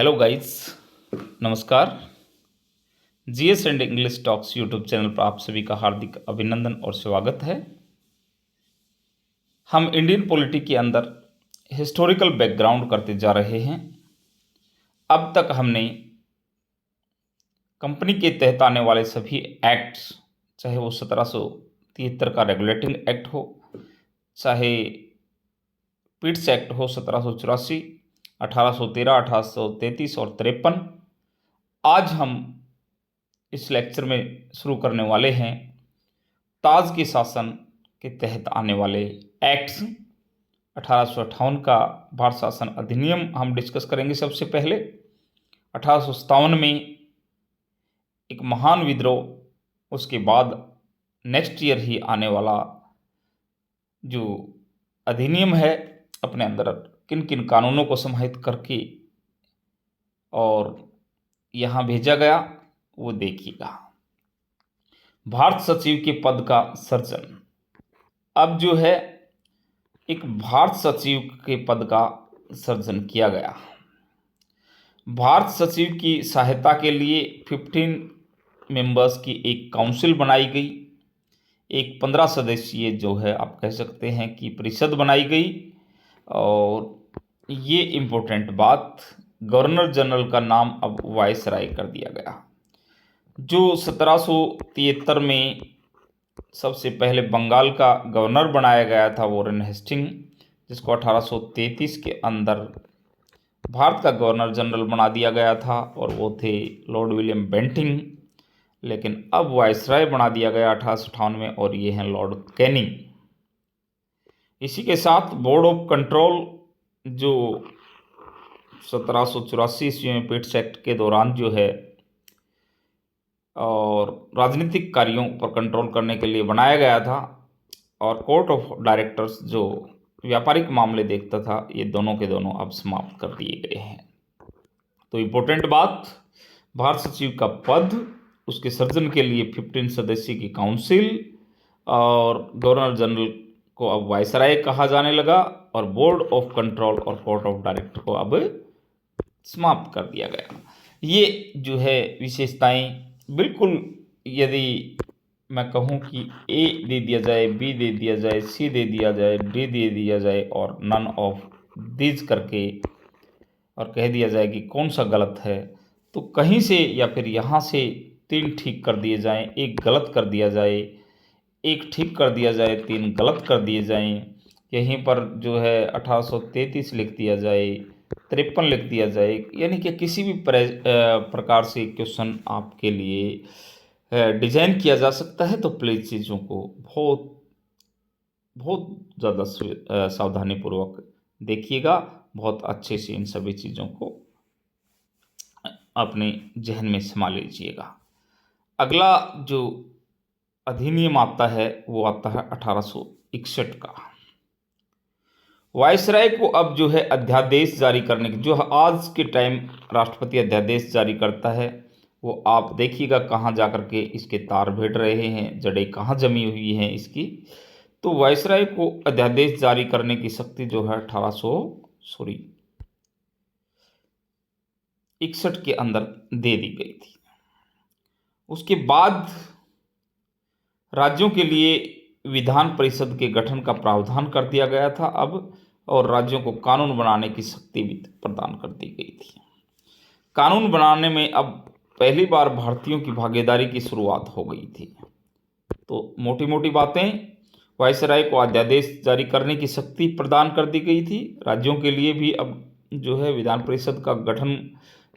Hello guys, नमस्कार। GS and English talks YouTube channel पर आप सभी का हार्दिक अभिनंदन और स्वागत है। हम इंडियन पॉलिटी के अंदर हिस्टोरिकल बैकग्राउंड करते जा रहे हैं। अब तक हमने कंपनी के तहत आने वाले सभी एक्ट्स, चाहे वो 1773 का रेगुलेटिंग एक्ट हो, चाहे पिट्स एक्ट हो 1784, 1813, 1833 और 53, आज हम इस लेक्चर में शुरू करने वाले हैं ताज के शासन के तहत आने वाले एक्ट्स। 1858 का भारत शासन अधिनियम हम डिस्कस करेंगे। सबसे पहले 1857 में एक महान विद्रोह, उसके बाद नेक्स्ट ईयर ही आने वाला जो अधिनियम है अपने अंदर किन किन कानूनों को समाहित करके और यहाँ भेजा गया वो देखिएगा। भारत सचिव के पद का सृजन। अब जो है एक भारत सचिव के पद का सृजन किया गया। भारत सचिव की सहायता के लिए 15 मेंबर्स की एक काउंसिल बनाई गई। एक 15 सदस्यीय जो है आप कह सकते हैं कि परिषद बनाई गई। और ये इम्पोर्टेंट बात, गवर्नर जनरल का नाम अब वायसराय कर दिया गया। जो 1773 में सबसे पहले बंगाल का गवर्नर बनाया गया था वॉरेन हेस्टिंग, जिसको 1833 के अंदर भारत का गवर्नर जनरल बना दिया गया था, और वो थे लॉर्ड विलियम बेंटिंग। लेकिन अब वायसराय बना दिया गया 1858 में, और ये हैं लॉर्ड कैनिंग। इसी के साथ बोर्ड ऑफ कंट्रोल, जो 1784 ईस्वी में पिट्स एक्ट के दौरान जो है और राजनीतिक कार्यों पर कंट्रोल करने के लिए बनाया गया था, और कोर्ट ऑफ डायरेक्टर्स जो व्यापारिक मामले देखता था, ये दोनों के दोनों अब समाप्त कर दिए गए हैं। तो इम्पोर्टेंट बात, भारत सचिव का पद, उसके सृजन के लिए 15 सदस्य की काउंसिल, और गवर्नर जनरल को अब वायसराय कहा जाने लगा, और बोर्ड ऑफ कंट्रोल और कोर्ट ऑफ डायरेक्टर को अब समाप्त कर दिया गया। ये जो है विशेषताएं, बिल्कुल यदि मैं कहूँ कि ए दे दिया जाए, बी दे दिया जाए, सी दे दिया जाए, डी दे दिया जाए और नन ऑफ दीज करके और कह दिया जाए कि कौन सा गलत है, तो कहीं से या फिर यहाँ से 3 ठीक कर दिए जाएं, एक गलत कर दिया जाए, एक ठीक कर दिया जाए, 3 गलत कर दिए जाएं। यहीं पर जो है 1833 लिख दिया जाए, 53 लिख दिया जाए, यानी कि किसी भी प्रकार से क्वेश्चन आपके लिए डिजाइन किया जा सकता है। तो प्लीज़ चीज़ों को बहुत बहुत ज़्यादा सावधानीपूर्वक देखिएगा, बहुत अच्छे से इन सभी चीज़ों को अपने जहन में समा लीजिएगा। अगला जो अधिनियम आता है वो आता है 1861 का। वायसराय को अब जो है अध्यादेश जारी करने की, जो आज के टाइम राष्ट्रपति अध्यादेश जारी करता है, वो आप देखिएगा कहाँ जा कर के इसके तार भिड़ रहे हैं, जड़ें कहाँ जमी हुई हैं इसकी। तो वायसराय को अध्यादेश जारी करने की शक्ति जो है 1861 के अंदर दे दी गई थी। उसके बाद राज्यों के लिए विधान परिषद के गठन का प्रावधान कर दिया गया था अब, और राज्यों को कानून बनाने की शक्ति भी प्रदान कर दी गई थी। कानून बनाने में अब पहली बार भारतीयों की भागीदारी की शुरुआत हो गई थी। तो मोटी मोटी बातें, वायसराय को अध्यादेश जारी करने की शक्ति प्रदान कर दी गई थी। राज्यों के लिए भी अब जो है विधान परिषद का गठन,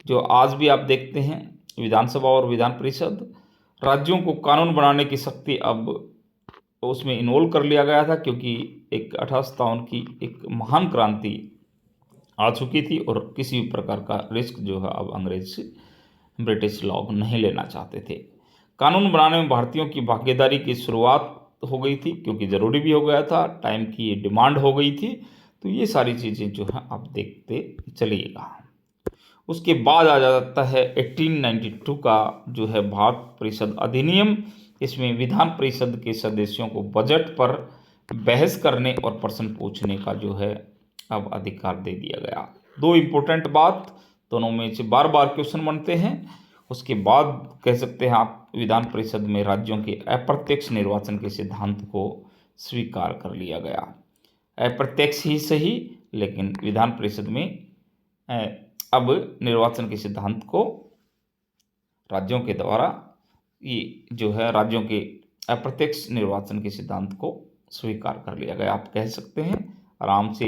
जो आज भी आप देखते हैं विधानसभा और विधान परिषद, राज्यों को कानून बनाने की शक्ति अब उसमें इन्वॉल्व कर लिया गया था, क्योंकि एक 1857 की एक महान क्रांति आ चुकी थी, और किसी भी प्रकार का रिस्क जो है अब अंग्रेज ब्रिटिश लोग नहीं लेना चाहते थे। कानून बनाने में भारतीयों की भागीदारी की शुरुआत हो गई थी, क्योंकि ज़रूरी भी हो गया था, टाइम की डिमांड हो गई थी। तो ये सारी चीज़ें जो है आप देखते चलिएगा। उसके बाद आ जाता है 1892 का जो है भारत परिषद अधिनियम। इसमें विधान परिषद के सदस्यों को बजट पर बहस करने और प्रश्न पूछने का जो है अब अधिकार दे दिया गया। 2 इम्पोर्टेंट बात, दोनों में से बार बार क्वेश्चन बनते हैं। उसके बाद कह सकते हैं आप विधान परिषद में राज्यों के अप्रत्यक्ष निर्वाचन के सिद्धांत को स्वीकार कर लिया गया। अप्रत्यक्ष ही सही, लेकिन विधान परिषद में अब निर्वाचन के सिद्धांत को राज्यों के द्वारा ये जो है राज्यों के अप्रत्यक्ष निर्वाचन के सिद्धांत को स्वीकार कर लिया गया। आप कह सकते हैं आराम से।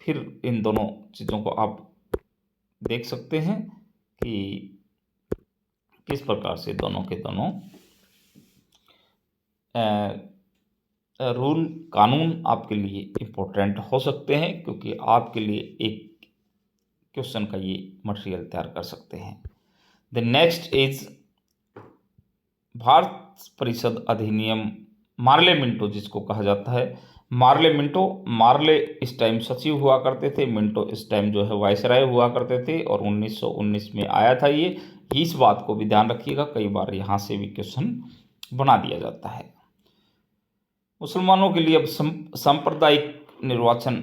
फिर इन दोनों चीज़ों को आप देख सकते हैं कि किस प्रकार से दोनों के दोनों रूल कानून आपके लिए इम्पोर्टेंट हो सकते हैं, क्योंकि आपके लिए एक क्वेश्चन का ये मटेरियल तैयार कर सकते हैं। द नेक्स्ट इज भारत परिषद अधिनियम मार्ले मिंटो, जिसको कहा जाता है मार्ले मिंटो। मार्ले इस टाइम सचिव हुआ करते थे, मिंटो इस टाइम जो है वायसराय हुआ करते थे, और 1919 में आया था ये। इस बात को भी ध्यान रखिएगा, कई बार यहाँ से भी क्वेश्चन बना दिया जाता है। मुसलमानों के लिए अब सांप्रदायिक निर्वाचन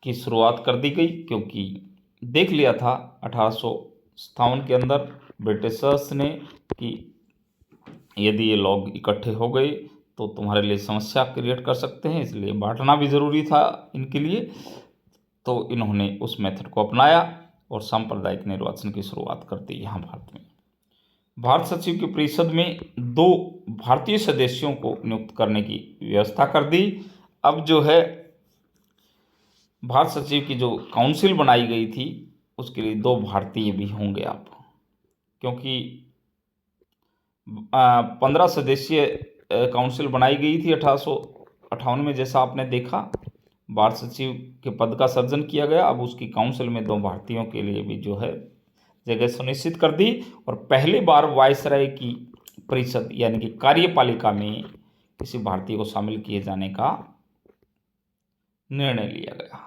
की शुरुआत कर दी गई, क्योंकि देख लिया था 1857 के अंदर ब्रिटिशर्स ने कि यदि ये लोग इकट्ठे हो गए तो तुम्हारे लिए समस्या क्रिएट कर सकते हैं, इसलिए बांटना भी ज़रूरी था इनके लिए। तो इन्होंने उस मेथड को अपनाया और सांप्रदायिक निर्वाचन की शुरुआत कर दी यहाँ भारत में। भारत सचिव की परिषद में 2 भारतीय सदस्यों को नियुक्त करने की व्यवस्था कर दी। अब जो है भारत सचिव की जो काउंसिल बनाई गई थी उसके लिए 2 भारतीय भी होंगे आप, क्योंकि 15 सदस्यीय काउंसिल बनाई गई थी 1858 में, जैसा आपने देखा। भारत सचिव के पद का सृजन किया गया। अब उसकी काउंसिल में 2 भारतीयों के लिए भी जो है जगह सुनिश्चित कर दी, और पहली बार वायसराय की परिषद यानी कि कार्यपालिका में किसी भारतीय को शामिल किए जाने का निर्णय लिया गया।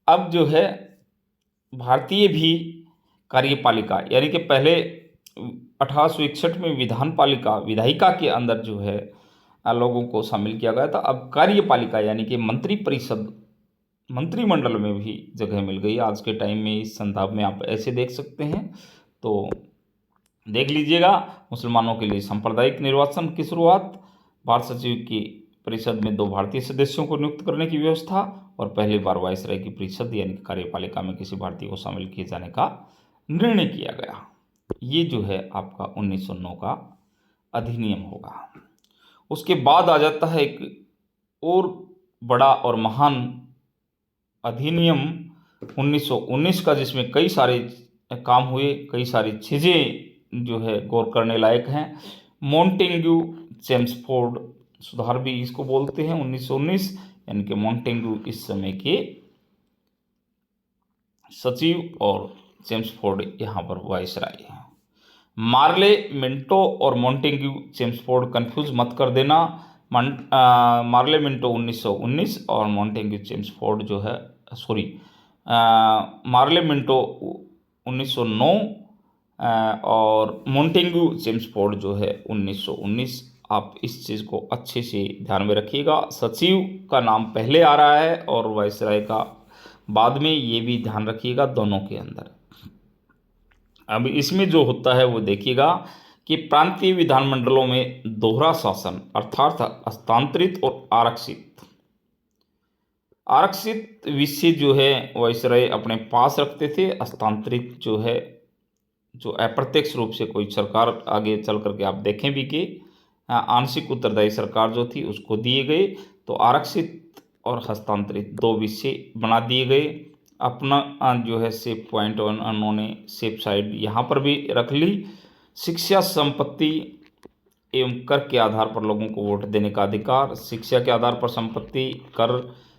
अब जो है भारतीय भी कार्यपालिका यानी कि पहले 1861 में विधायिका के अंदर जो है लोगों को शामिल किया गया था। अब कार्यपालिका यानी कि मंत्रिमंडल में भी जगह मिल गई। आज के टाइम में इस संदर्भ में आप ऐसे देख सकते हैं, तो देख लीजिएगा। मुसलमानों के लिए सांप्रदायिक निर्वाचन की शुरुआत, भारत सचिव की परिषद में 2 भारतीय सदस्यों को नियुक्त करने की व्यवस्था, और पहली बार वायसराय की परिषद यानी कार्यपालिका में किसी भारतीय को शामिल किए जाने का निर्णय किया गया। ये जो है आपका 1909 का अधिनियम होगा। उसके बाद आ जाता है एक और बड़ा और महान अधिनियम 1919 का, जिसमें कई सारे काम हुए, कई सारी चीज़ें जो है गौर करने लायक हैं। मॉन्टेग्यू चेम्सफोर्ड सुधार भी इसको बोलते हैं 1919, यानी कि मॉन्टेग्यू इस समय के सचिव और चेम्सफोर्ड यहाँ पर वायसराय है। मार्ले मिंटो और मॉन्टेग्यू चेम्सफोर्ड कंफ्यूज मत कर देना। मार्ले मिंटो 1919 और मॉन्टेग्यू चेम्सफोर्ड जो है मार्ले मिंटो 1909 और मॉन्टेग्यू चेम्सफोर्ड जो है 1919। आप इस चीज़ को अच्छे से ध्यान में रखिएगा। सचिव का नाम पहले आ रहा है और वायसराय का बाद में, ये भी ध्यान रखिएगा दोनों के अंदर। अब इसमें जो होता है वो देखिएगा कि प्रांतीय विधानमंडलों में दोहरा शासन अर्थात हस्तांतरित और आरक्षित विषय जो है वायसराय अपने पास रखते थे। हस्तांतरित जो है जो अप्रत्यक्ष रूप से कोई सरकार आगे चल करके आप देखें भी कि आंशिक उत्तरदायी सरकार जो थी उसको दिए गए, तो आरक्षित और हस्तांतरित 2 विषय बना दिए गए। अपना जो है सेफ पॉइंट उन्होंने सेफ साइड यहाँ पर भी रख ली। शिक्षा, संपत्ति एवं कर के आधार पर लोगों को वोट देने का अधिकार। शिक्षा के आधार पर संपत्ति कर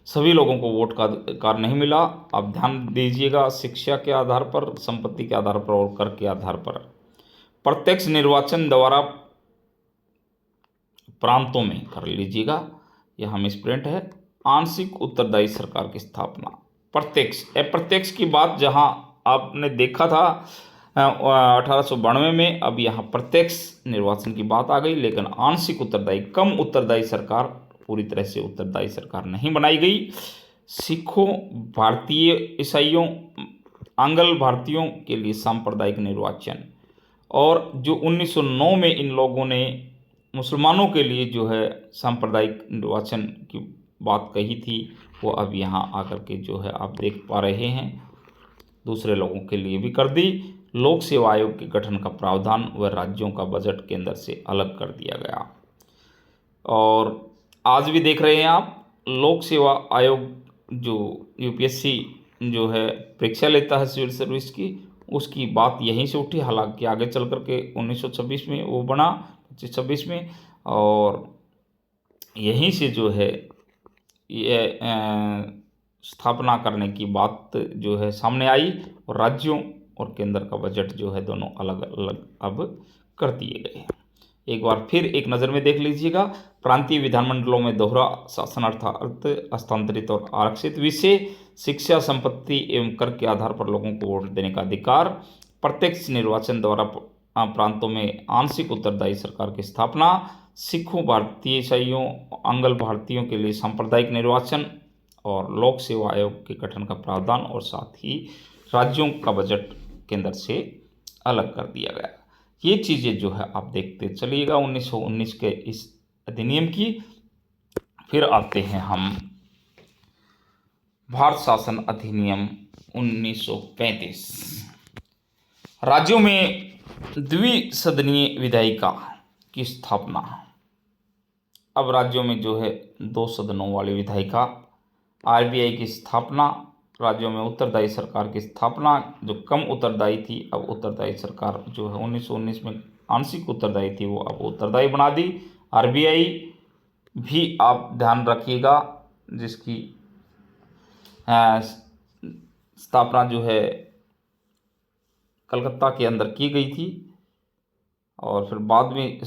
सभी लोगों को वोट का अधिकार नहीं मिला। आप ध्यान दीजिएगा, शिक्षा के आधार पर, संपत्ति के आधार पर और कर के आधार पर। प्रत्यक्ष निर्वाचन द्वारा प्रांतों में कर लीजिएगा, यहाँ मिसप्रिंट है। आंशिक उत्तरदायी सरकार की स्थापना। प्रत्यक्ष अप्रत्यक्ष की बात जहाँ आपने देखा था 1892 में, अब यहाँ प्रत्यक्ष निर्वाचन की बात आ गई। लेकिन आंशिक उत्तरदायी, कम उत्तरदायी सरकार, पूरी तरह से उत्तरदायी सरकार नहीं बनाई गई। सिखों, भारतीय ईसाइयों आंग्ल भारतीयों के लिए सांप्रदायिक निर्वाचन, और जो 1909 में इन लोगों ने मुसलमानों के लिए जो है सांप्रदायिक निर्वाचन की बात कही थी, वो अब यहाँ आकर के जो है आप देख पा रहे हैं दूसरे लोगों के लिए भी कर दी। लोक सेवा आयोग के गठन का प्रावधान व राज्यों का बजट केंद्र से अलग कर दिया गया। और आज भी देख रहे हैं आप, लोक सेवा आयोग जो यूपीएससी जो है परीक्षा लेता है सिविल सर्विस की, उसकी बात यहीं से उठी। हालांकि आगे चल कर के 1926 में वो बना, 25-26 में, और यहीं से जो है ये स्थापना करने की बात जो है सामने आई, और राज्यों और केंद्र का बजट जो है दोनों अलग अलग अब कर दिए गए हैं। एक बार फिर एक नज़र में देख लीजिएगा, प्रांतीय विधानमंडलों में दोहरा शासन अर्थात हस्तांतरित और आरक्षित विषय, शिक्षा, संपत्ति एवं कर के आधार पर लोगों को वोट देने का अधिकार, प्रत्यक्ष निर्वाचन द्वारा प्रांतों में आंशिक उत्तरदायी सरकार की स्थापना, सिखों, भारतीय ईसाइयों, आंग्ल भारतीयों के लिए सांप्रदायिक निर्वाचन, और लोक सेवा आयोग के गठन का प्रावधान, और साथ ही राज्यों का बजट केंद्र से अलग कर दिया गया। ये चीज़ें जो है आप देखते चलिएगा 1919 के इस अधिनियम की। फिर आते हैं हम भारत शासन अधिनियम 1935। राज्यों में द्विसदनीय विधायिका की स्थापना। अब राज्यों में जो है 2 सदनों वाली विधायिका, आरबीआई की स्थापना, राज्यों में उत्तरदायी सरकार की स्थापना। जो कम उत्तरदायी थी, अब उत्तरदायी सरकार जो है 1919 में आंशिक उत्तरदायी थी, वो अब उत्तरदायी बना दी। आरबीआई भी आप ध्यान रखिएगा, जिसकी स्थापना जो है कलकत्ता के अंदर की गई थी, और फिर बाद में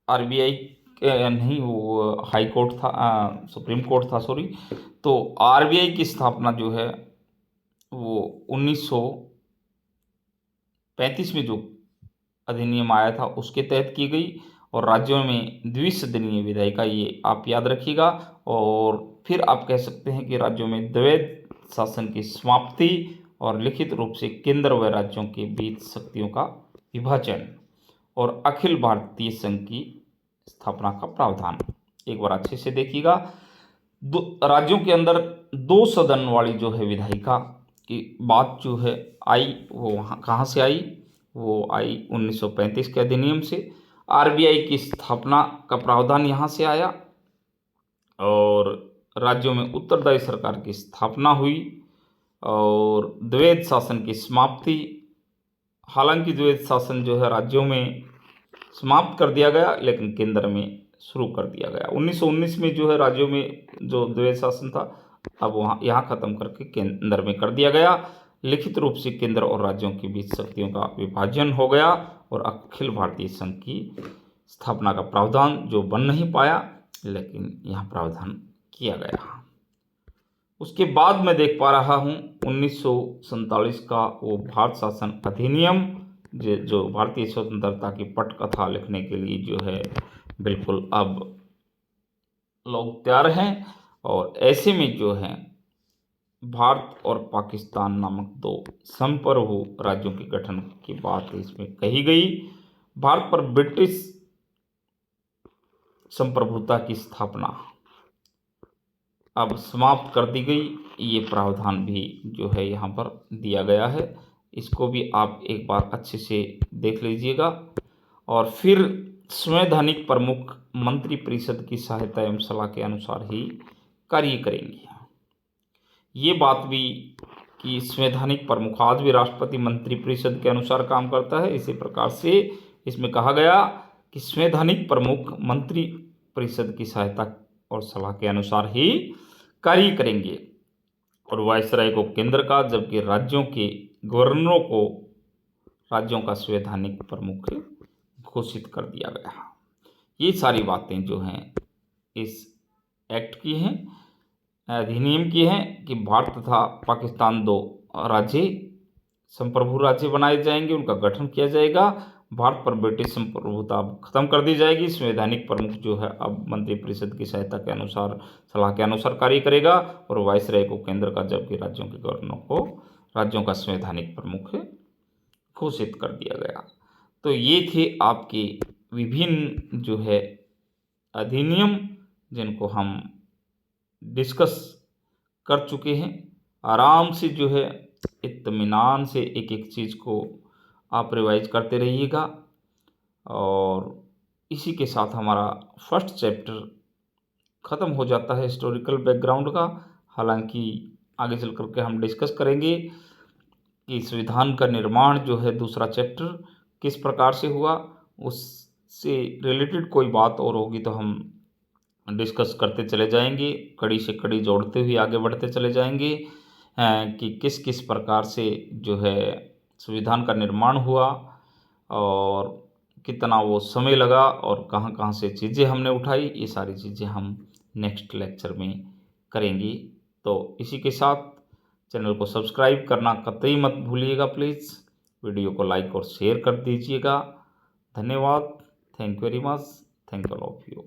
आरबीआई नहीं, वो हाई कोर्ट था, सुप्रीम कोर्ट था, तो आरबीआई की स्थापना जो है वो 1935 में जो अधिनियम आया था उसके तहत की गई, और राज्यों में द्विसदनीय विधायिका, ये आप याद रखिएगा। और फिर आप कह सकते हैं कि राज्यों में द्वैध शासन की समाप्ति, और लिखित रूप से केंद्र व राज्यों के बीच शक्तियों का विभाजन, और अखिल भारतीय संघ की स्थापना का प्रावधान। एक बार अच्छे से देखिएगा, राज्यों के अंदर 2 सदन वाली जो है विधायिका की बात जो है आई, वो कहाँ से आई? वो आई 1935 के अधिनियम से। आरबीआई की स्थापना का प्रावधान यहाँ से आया, और राज्यों में उत्तरदायी सरकार की स्थापना हुई, और द्वैध शासन की समाप्ति। हालांकि द्वैध शासन जो है राज्यों में समाप्त कर दिया गया, लेकिन केंद्र में शुरू कर दिया गया। 1919 में जो है राज्यों में जो द्वैध शासन था, अब वहाँ यहाँ खत्म करके केंद्र में कर दिया गया। लिखित रूप से केंद्र और राज्यों के बीच शक्तियों का विभाजन हो गया, और अखिल भारतीय संघ की स्थापना का प्रावधान जो बन नहीं पाया, लेकिन यहाँ प्रावधान किया गया। उसके बाद मैं देख पा रहा हूँ 1947 का वो भारत शासन अधिनियम, जो भारतीय स्वतंत्रता की पटकथा लिखने के लिए जो है बिल्कुल अब लोग तैयार हैं। और ऐसे में जो है भारत और पाकिस्तान नामक 2 संप्रभु राज्यों के गठन की बात इसमें कही गई। भारत पर ब्रिटिश संप्रभुता की स्थापना अब समाप्त कर दी गई, ये प्रावधान भी जो है यहाँ पर दिया गया है। इसको भी आप एक बार अच्छे से देख लीजिएगा। और फिर संवैधानिक प्रमुख मंत्री परिषद की सहायता एवं सलाह के अनुसार ही कार्य करेंगे। ये बात भी कि संवैधानिक प्रमुख आज भी राष्ट्रपति मंत्री परिषद के अनुसार काम करता है। इसी प्रकार से इसमें कहा गया कि संवैधानिक प्रमुख मंत्री परिषद की सहायता और सलाह के अनुसार ही कार्य करेंगे, और वायसराय को केंद्र का, जबकि राज्यों के गवर्नरों को राज्यों का संवैधानिक प्रमुख घोषित कर दिया गया। ये सारी बातें जो हैं इस एक्ट की हैं, अधिनियम की हैं, कि भारत तथा पाकिस्तान 2 राज्य संप्रभु राज्य बनाए जाएंगे, उनका गठन किया जाएगा। भारत पर ब्रिटिश संप्रभुता अब खत्म कर दी जाएगी। संवैधानिक प्रमुख जो है अब मंत्रिपरिषद की सहायता के अनुसार, सलाह के अनुसार कार्य करेगा और वायसराय को केंद्र का, जबकि राज्यों के गवर्नर को राज्यों का संवैधानिक प्रमुख घोषित कर दिया गया। तो ये थे आपके विभिन्न जो है अधिनियम, जिनको हम डिस्कस कर चुके हैं। आराम से जो है इत्मीनान से एक एक चीज़ को आप रिवाइज करते रहिएगा। और इसी के साथ हमारा फर्स्ट चैप्टर ख़त्म हो जाता है हिस्टोरिकल बैकग्राउंड का। हालांकि आगे चल कर के हम डिस्कस करेंगे कि संविधान का निर्माण जो है दूसरा चैप्टर किस प्रकार से हुआ, उससे रिलेटेड कोई बात और होगी तो हम डिस्कस करते चले जाएंगे, कड़ी से कड़ी जोड़ते हुए आगे बढ़ते चले जाएंगे कि किस किस प्रकार से जो है संविधान का निर्माण हुआ और कितना वो समय लगा और कहाँ कहाँ से चीज़ें हमने उठाई। ये सारी चीज़ें हम नेक्स्ट लेक्चर में करेंगे। तो इसी के साथ चैनल को सब्सक्राइब करना कतई मत भूलिएगा प्लीज़। वीडियो को लाइक और शेयर कर दीजिएगा। धन्यवाद। Thank you very much. Thank you all of you.